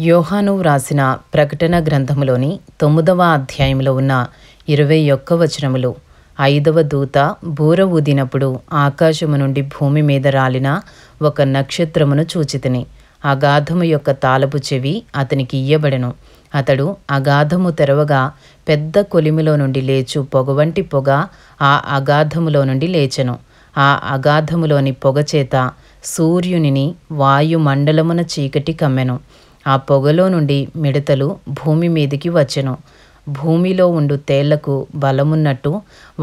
యోహాను వ్రాసిన ప్రకటన గ్రంథములోని 9వ అధ్యాయంలో ఉన్న 21 వచనములు. 5వ దూత బూర ఊదినప్పుడు ఆకాశము నుండి భూమి మీద రాలిన ఒక నక్షత్రమును చూచితిని. అగాధము యొక్క తాళపు చెవి అతనికి ఇయ్యబడెను. అతడు అగాధము తెరవగా పెద్ద కొలిమిలో నుండి లేచు పొగవంటి పొగ ఆ అగాధములో నుండి లేచెను. ఆ అగాధములోని పొగచేత సూర్యునిని వాయుమండలమున చీకటి కమ్మెను. ఆ పొగలో నుండి మిడతలు భూమి మీదికి వచ్చెను. భూమిలో ఉండు తేళ్లకు బలమున్నట్టు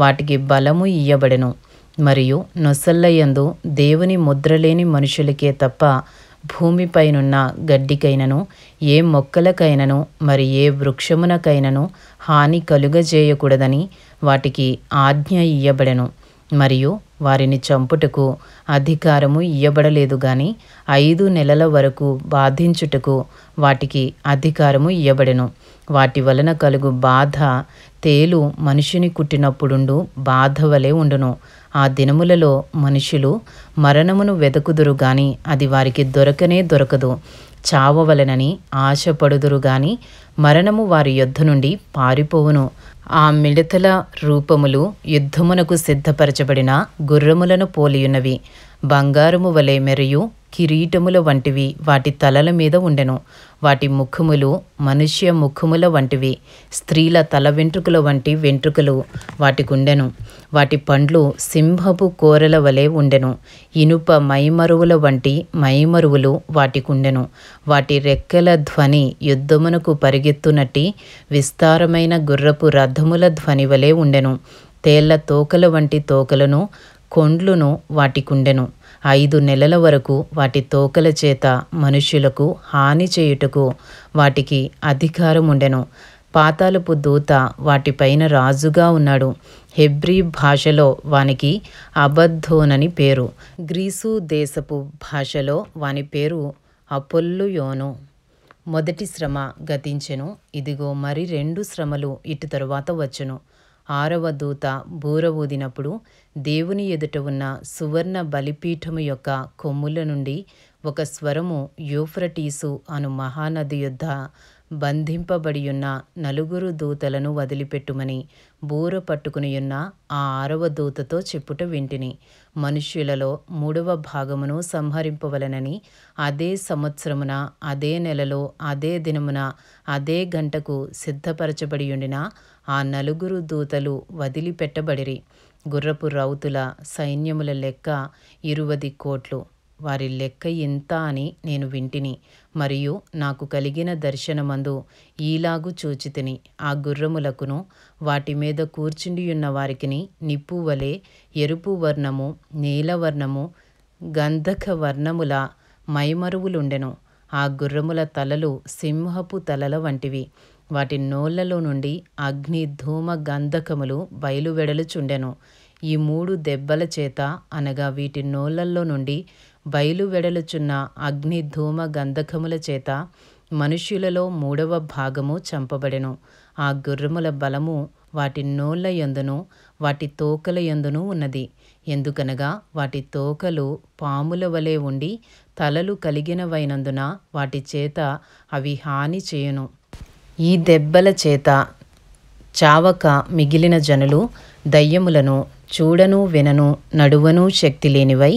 వాటికి బలము ఇయ్యబడెను. మరియు నొసళ్ళయందు దేవుని ముద్రలేని మనుషులకే తప్ప భూమిపైనున్న గడ్డికైనను ఏ మొక్కలకైనను మరి ఏ వృక్షమునకైనను హాని కలుగజేయకూడదని వాటికి ఆజ్ఞ ఇయ్యబడెను. మరియు వారిని చంపుటకు అధికారము ఇయ్యబడలేదు గాని 5 నెలల వరకు బాధించుటకు వాటికి అధికారము ఇయ్యబడెను. వాటి వలన కలుగు బాధ తేలు మనిషిని కుట్టినప్పుడుండు బాధ వలె ఉండును. ఆ దినములలో మనుషులు మరణమును వెదకుదురు గాని అది వారికి దొరకనే దొరకదు. చావవలెనని ఆశపడుదురు గాని మరణము వారి యొద్ద నుండి పారిపోవును. ఆ మిడతల రూపములు యుద్ధమునకు సిద్ధపరచబడిన గుర్రములను పోలియున్నవి. బంగారము వలె మెరియు కిరీటముల వంటివి వాటి తలల మీద ఉండెను. వాటి ముఖములు మనుష్య ముఖముల వంటివి. స్త్రీల తల వెంట్రుకల వంటి వెంట్రుకలు వాటికుండెను. వాటి పండ్లు సింహపు కోరల వలె ఉండెను. ఇనుప మైమరువుల వంటి మైమరువులు వాటికుండెను. వాటి రెక్కల ధ్వని యుద్ధమునకు పరిగెత్తునట్టి విస్తారమైన గుర్రపు రథముల ధ్వని వలె ఉండెను. తేళ్ల తోకల వంటి తోకలను కొండ్లును వాటికుండెను. 5 నెలల వరకు వాటి తోకల చేత మనుష్యులకు హాని చేయుటకు వాటికి అధికారముండెను. పాతాళపు దూత వాటిపైన రాజుగా ఉన్నాడు. హెబ్రీ భాషలో వానికి అబద్దోనని పేరు. గ్రీసు దేశపు భాషలో వాని పేరు అపొల్లుయోను. మొదటి శ్రమ గతించెను. ఇదిగో మరి 2 శ్రమలు ఇటు తరువాత వచ్చును. 6వ దూత బూర ఊదినప్పుడు దేవుని ఎదుట ఉన్న సువర్ణ బలిపీఠము యొక్క కొమ్ముల నుండి ఒక స్వరము యూఫ్రటీసు అను మహానది యొద్ద బంధింపబడియున్న 4 దూతలను వదిలిపెట్టుమని బూర పట్టుకునియున్న ఆ 6వ దూతతో చెప్పుట వింటిని. మనుష్యులలో 3వ భాగమును సంహరింపవలనని అదే సంవత్సరమున అదే నెలలో అదే దినమున అదే గంటకు సిద్ధపరచబడియుండిన ఆ 4 దూతలు వదిలిపెట్టబడిరి. గుర్రపు రౌతుల సైన్యముల లెక్క 20 కోట్లు. వారి లెక్క ఇంత అని నేను వింటిని. మరియు నాకు కలిగిన దర్శనమందు ఈలాగు చూచితిని. ఆ గుర్రములకును వాటి మీద కూర్చుండియున్న వారికిని నిప్పు వలె ఎరుపు వర్ణము, నీలవర్ణము, గంధక వర్ణముల మైమరువులుండెను. ఆ గుర్రముల తలలు సింహపు తలల వంటివి. వాటి నోళ్లలో నుండి అగ్ని ధూమ గంధకములు బయలువెడలుచుండెను. ఈ 3 దెబ్బల చేత అనగా వీటి నోళ్లలో నుండి బయలువెడలుచున్న అగ్ని ధూమ గంధకముల చేత మనుష్యులలో 3వ భాగము చంపబడెను. ఆ గుర్రముల బలము వాటి నోళ్ల యందును వాటి తోకల యందును ఉన్నది. ఎందుకనగా వాటి తోకలు పాముల వలె ఉండి తలలు కలిగినవైనందున వాటి చేత అవి హాని చేయును. ఈ దెబ్బల చేత చావక మిగిలిన జనులు దయ్యములను చూడను వినను నడువను శక్తి లేనివై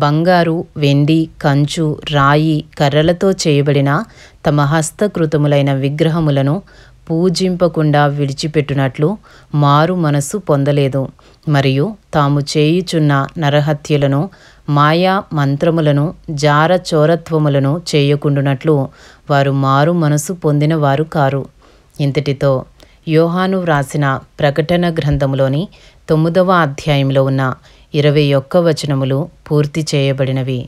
బంగారు, వెండి, కంచు, రాయి, కర్రలతో చేయబడిన తమ హస్తకృతములైన విగ్రహములను పూజింపకుండా విడిచిపెట్టునట్లు మారు మనస్సు పొందలేదు. మరియు తాము చేయుచున్న నరహత్యలను, మాయా మంత్రములను, జార చోరత్వములను చేయకుండునట్లు వారు మారు మనసు పొందిన వారు కారు. ఇంతటితో యోహాను వ్రాసిన ప్రకటన గ్రంథములోని 9వ అధ్యాయంలో ఉన్న 21 వచనములు పూర్తి చేయబడినవి.